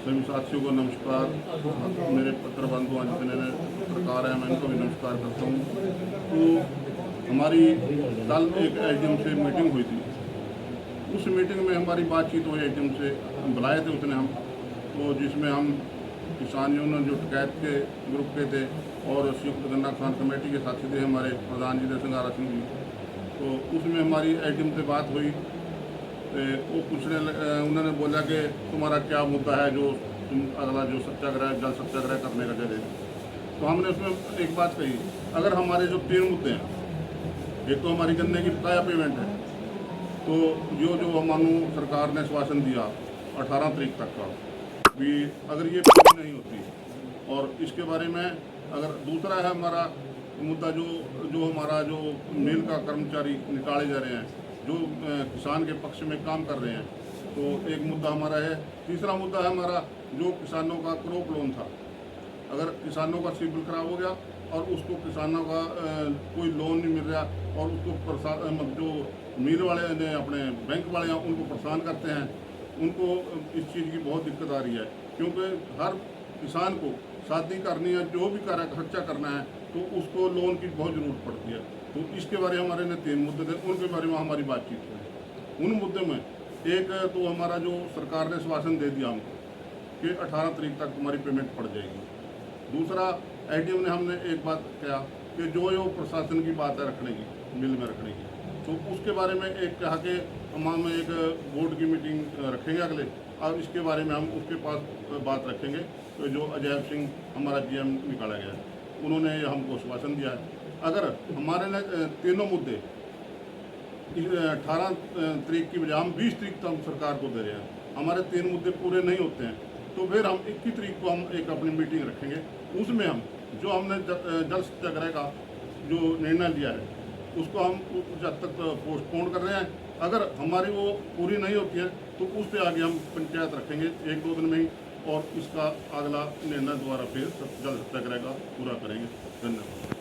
सभी साथियों को नमस्कार। मेरे पत्र बंधु आज जितने पत्रकार हैं मैं इनको भी नमस्कार करता हूँ। तो हमारी कल एक एचडीएम से मीटिंग हुई थी। उस मीटिंग में हमारी बातचीत हुई, एचडीएम से बुलाए थे उसने हम, तो जिसमें हम किसान यूनियन जो टकैत के ग्रुप के थे और संयुक्त गन्ना किसान कमेटी के साथी थे हमारे प्रधान जी संगारा सिंह जी। तो उसमें हमारी एचडीएम से बात हुई। वो पूछने उन्होंने बोला कि तुम्हारा क्या मुद्दा है जो तुम अगला जो सत्याग्रह जल सत्याग्रह करने का चले। तो हमने उसमें एक बात कही, अगर हमारे जो 3 मुद्दे हैं, एक तो हमारी गन्ने की बकाया पेमेंट है, तो जो मानो सरकार ने आश्वासन दिया 18 तारीख तक का भी, अगर ये पूरी नहीं होती, और इसके बारे में अगर दूसरा है हमारा मुद्दा जो हमारा जो मिल का कर्मचारी निकाले जा रहे हैं, जो किसान के पक्ष में काम कर रहे हैं, तो एक मुद्दा हमारा है। तीसरा मुद्दा है हमारा जो किसानों का क्रॉप लोन था, अगर किसानों का सिबिल खराब हो गया और उसको किसानों का कोई लोन नहीं मिल रहा और उसको जो मिल वाले ने अपने बैंक वाले हैं उनको परेशान करते हैं, उनको इस चीज़ की बहुत दिक्कत आ रही है, क्योंकि हर किसान को शादी करनी है, जो भी खर्चा करना है, तो उसको लोन की बहुत ज़रूरत पड़ती है। तो इसके बारे में हमारे ने 3 मुद्दे थे, उनके बारे में हमारी बातचीत हुई। उन मुद्दे में एक तो हमारा जो सरकार ने आश्वासन दे दिया हमको कि 18 तारीख तक तुम्हारी पेमेंट पड़ जाएगी। दूसरा, एचडीएम ने हमने एक बात कहा कि जो प्रशासन की बात है रखने की, मिल में रखने की, तो उसके बारे में एक कहा कि हम एक बोर्ड की मीटिंग रखेंगे अगले, और इसके बारे में हम उसके पास बात रखेंगे। तो जो अजय सिंह हमारा जीएम निकाला गया है, उन्होंने हमको आश्वासन दिया है। अगर हमारे ने तीनों मुद्दे 18 तारीख की बजाय हम 20 तारीख तक हम सरकार को दे रहे हैं, हमारे 3 मुद्दे पूरे नहीं होते हैं, तो फिर हम 21 तारीख को हम एक अपनी मीटिंग रखेंगे। उसमें हम जो हमने जल सत्याग्रह का जो निर्णय लिया है उसको हम जब तक पोस्टपोन कर रहे हैं। अगर हमारी वो पूरी नहीं होती है तो उस पर आगे हम पंचायत रखेंगे 1-2 दिन में ही, और इसका अगला निर्णय द्वारा फिर जल सत्याग्रह का पूरा करेंगे। धन्यवाद।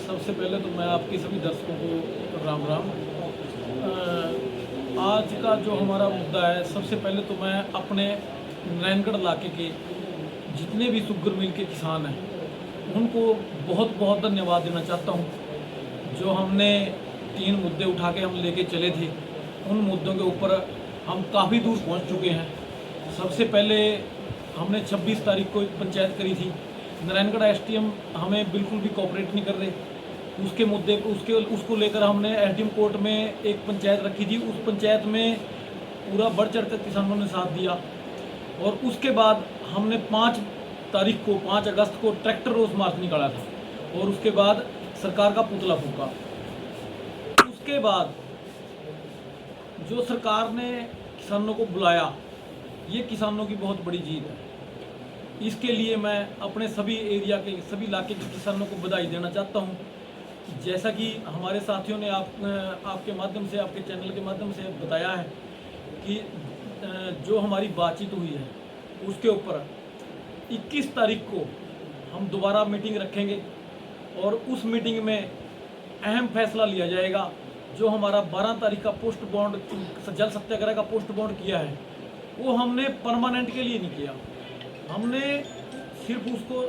सबसे पहले तो मैं आपके सभी दर्शकों को राम राम। आज का जो हमारा मुद्दा है, सबसे पहले तो मैं अपने नारायणगढ़ इलाके के जितने भी शुगर मिल के किसान हैं उनको बहुत बहुत धन्यवाद देना चाहता हूं। जो हमने 3 मुद्दे उठा के हम लेके चले थे, उन मुद्दों के ऊपर हम काफ़ी दूर पहुंच चुके हैं। सबसे पहले हमने 26 तारीख को एक पंचायत करी थी। नारायणगढ़ एसडीएम हमें बिल्कुल भी कोऑपरेट नहीं कर रहे। उसके मुद्दे उसको लेकर हमने एसडीएम कोर्ट में एक पंचायत रखी थी। उस पंचायत में पूरा बढ़ चढ़ कर किसानों ने साथ दिया, और उसके बाद हमने 5 अगस्त को ट्रैक्टर रोज मार्च निकाला था, और उसके बाद सरकार का पुतला फूका। उसके बाद जो सरकार ने किसानों को बुलाया, ये किसानों की बहुत बड़ी जीत है। इसके लिए मैं अपने सभी एरिया के सभी इलाके के किसानों को बधाई देना चाहता हूं। जैसा कि हमारे साथियों ने आपके माध्यम से, आपके चैनल के माध्यम से बताया है कि जो हमारी बातचीत हुई है उसके ऊपर 21 तारीख को हम दोबारा मीटिंग रखेंगे, और उस मीटिंग में अहम फैसला लिया जाएगा। जो हमारा 12 तारीख का पोस्ट बॉन्ड जल सत्याग्रह का पोस्ट बॉन्ड किया है, वो हमने परमानेंट के लिए नहीं किया, हमने सिर्फ उसको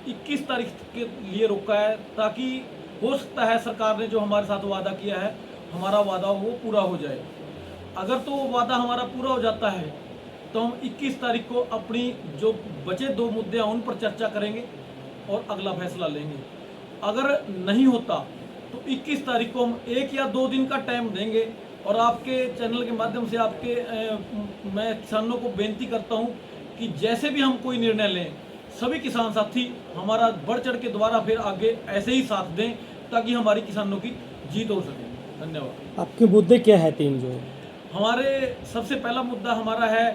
21 तारीख के लिए रोका है, ताकि हो सकता है सरकार ने जो हमारे साथ वादा किया है, हमारा वादा वो पूरा हो जाए। अगर तो वो वादा हमारा पूरा हो जाता है तो हम 21 तारीख को अपनी जो बचे 2 मुद्दे हैं उन पर चर्चा करेंगे और अगला फैसला लेंगे। अगर नहीं होता तो 21 तारीख को हम 1 या 2 दिन का टाइम देंगे, और आपके चैनल के माध्यम से मैं किसानों को बेनती करता हूं कि जैसे भी हम कोई निर्णय लें, सभी किसान साथी हमारा बढ़ चढ़ के दोबारा फिर आगे ऐसे ही साथ दें, ताकि हमारी किसानों की जीत हो सके। धन्यवाद। आपके मुद्दे क्या है 3 जो? हमारे सबसे पहला मुद्दा हमारा है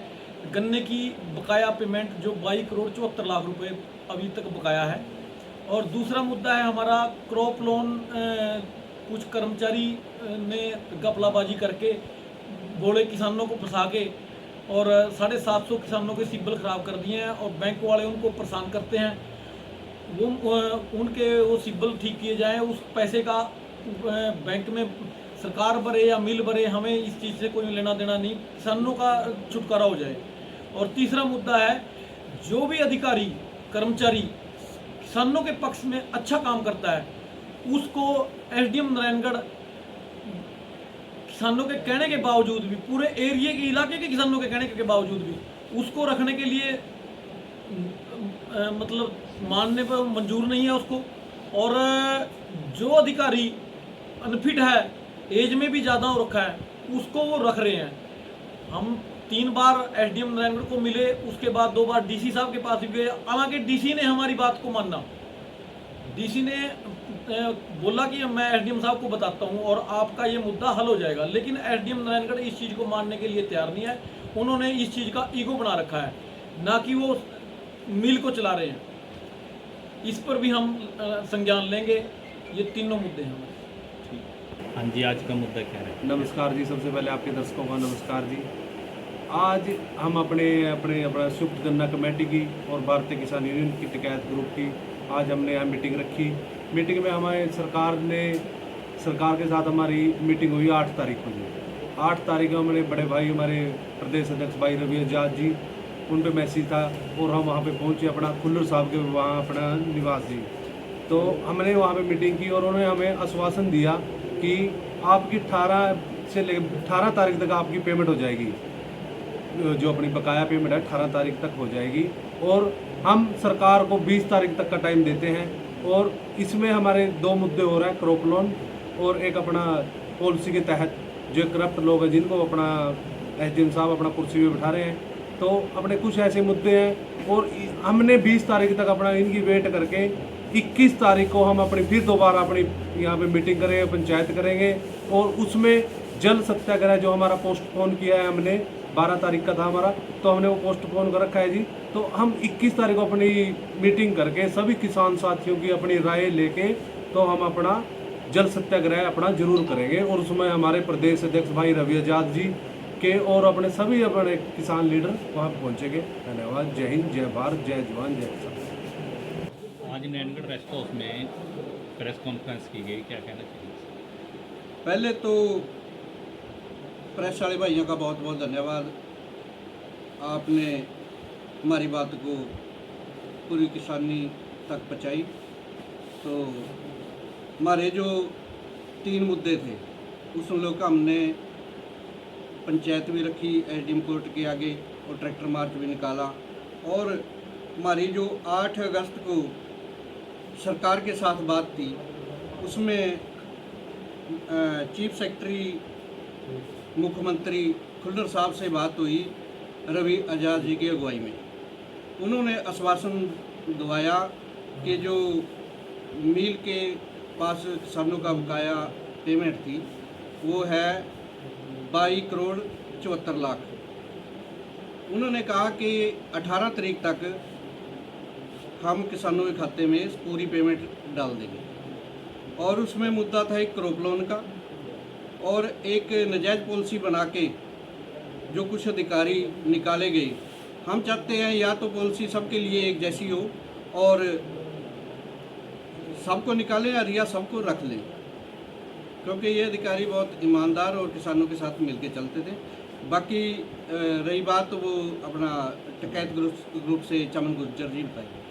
गन्ने की बकाया पेमेंट, जो 22 करोड़ 74 लाख रुपए अभी तक बकाया है। और दूसरा मुद्दा है हमारा क्रॉप लोन। कुछ कर्मचारी ने घपलाबाजी करके बोले किसानों को फंसा के और 750 किसानों के सिबिल ख़राब कर दिए हैं, और बैंक वाले उनको परेशान करते हैं। उनके वो सिबिल ठीक किए जाएं, उस पैसे का बैंक में सरकार भरे या मिल भरे, हमें इस चीज़ से कोई लेना देना नहीं, किसानों का छुटकारा हो जाए। और तीसरा मुद्दा है, जो भी अधिकारी कर्मचारी किसानों के पक्ष में अच्छा काम करता है उसको एसडीएम नारायणगढ़ किसानों के कहने के बावजूद भी, पूरे एरिया के इलाके के किसानों के कहने के बावजूद भी उसको रखने के लिए मतलब मानने पर मंजूर नहीं है उसको। और जो अधिकारी अनफिट है, एज में भी ज़्यादा हो रखा है, उसको वो रख रहे हैं। हम 3 बार एसडीएम नारायणगढ़ को मिले, उसके बाद 2 बार डीसी साहब के पास भी गए। हालांकि डीसी ने हमारी बात को माना, डीसी ने बोला कि मैं एसडीएम साहब को बताता हूं और आपका ये मुद्दा हल हो जाएगा, लेकिन एसडीएम नारायणगढ़ इस चीज़ को मानने के लिए तैयार नहीं है। उन्होंने इस चीज़ का ईगो बना रखा है, ना कि वो मिल को चला रहे हैं। इस पर भी हम संज्ञान लेंगे। ये तीनों मुद्दे हैं हमारे। हाँ जी, आज का मुद्दा क्या है? नमस्कार जी, सबसे पहले आपके दर्शकों का नमस्कार जी। आज हम अपना संयुक्त गन्ना कमेटी की और भारतीय किसान यूनियन की टिकैत ग्रुप की आज हमने यहाँ मीटिंग रखी। मीटिंग में हमारे सरकार के साथ हमारी मीटिंग हुई 8 तारीख को जी। 8 तारीख को हमारे बड़े भाई, हमारे प्रदेश अध्यक्ष भाई रवि आजाद जी, उन पे मैसेज था और हम वहाँ पे पहुँचे अपना खुल्लर साहब के वहाँ अपना निवास जी। तो हमने वहाँ पे मीटिंग की और उन्होंने हमें आश्वासन दिया कि आपकी 18 तारीख तक आपकी पेमेंट हो जाएगी, जो अपनी बकाया पेमेंट है 18 तारीख तक हो जाएगी। और हम सरकार को 20 तारीख तक का टाइम देते हैं। और इसमें हमारे 2 मुद्दे हो रहे हैं, क्रॉप लोन और एक अपना पॉलिसी के तहत जो करप्ट लोग हैं जिनको अपना एसडीएम साहब अपना कुर्सी पे बिठा रहे हैं, तो अपने कुछ ऐसे मुद्दे हैं। और हमने 20 तारीख तक अपना इनकी वेट करके 21 तारीख को हम अपनी फिर दोबारा अपनी यहाँ पे मीटिंग करेंगे, पंचायत करेंगे। और उसमें जल सत्याग्रह जो हमारा पोस्टपोन किया है हमने, 12 तारीख का था हमारा, तो हमने वो पोस्टपोन कर रखा है जी। तो हम 21 तारीख को अपनी मीटिंग करके सभी किसान साथियों की अपनी राय लेके तो हम अपना जल सत्याग्रह अपना जरूर करेंगे। और उसमें हमारे प्रदेश अध्यक्ष भाई रवि आजाद जी के और अपने सभी अपने किसान लीडर वहाँ पहुँचेंगे। धन्यवाद। जय हिंद, जय भारत, जय जवान, जय किसान। आज नारायणगढ़ रेस्ट हाउस में प्रेस कॉन्फ्रेंस की गई, क्या कहना चाहिए? पहले तो प्रेस वाले भाइयों का बहुत बहुत धन्यवाद। आपने हमारी बात को पूरी किसानी तक पहुँचाई। तो हमारे जो 3 मुद्दे थे उस लोग का हमने पंचायत भी रखी एसडीएम कोर्ट के आगे और ट्रैक्टर मार्च भी निकाला। और हमारी जो 8 अगस्त को सरकार के साथ बात थी उसमें चीफ सेक्रेटरी मुख्यमंत्री खुल्लर साहब से बात हुई रवि आजाद जी की अगुवाई में। उन्होंने आश्वासन दिलाया कि जो मिल के पास किसानों का बकाया पेमेंट थी वो है 22 करोड़ 74 लाख। उन्होंने कहा कि 18 तारीख तक हम किसानों के खाते में पूरी पेमेंट डाल देंगे। और उसमें मुद्दा था एक क्रॉप लोन का और एक नाजायज़ पॉलिसी बना के जो कुछ अधिकारी निकाले गए। हम चाहते हैं या तो पॉलिसी सबके लिए एक जैसी हो और सबको निकालें या सबको रख लें, क्योंकि ये अधिकारी बहुत ईमानदार और किसानों के साथ मिलके चलते थे। बाकी रही बात वो अपना टिकैत ग्रुप से चमन गुर्जर जी बताएंगे।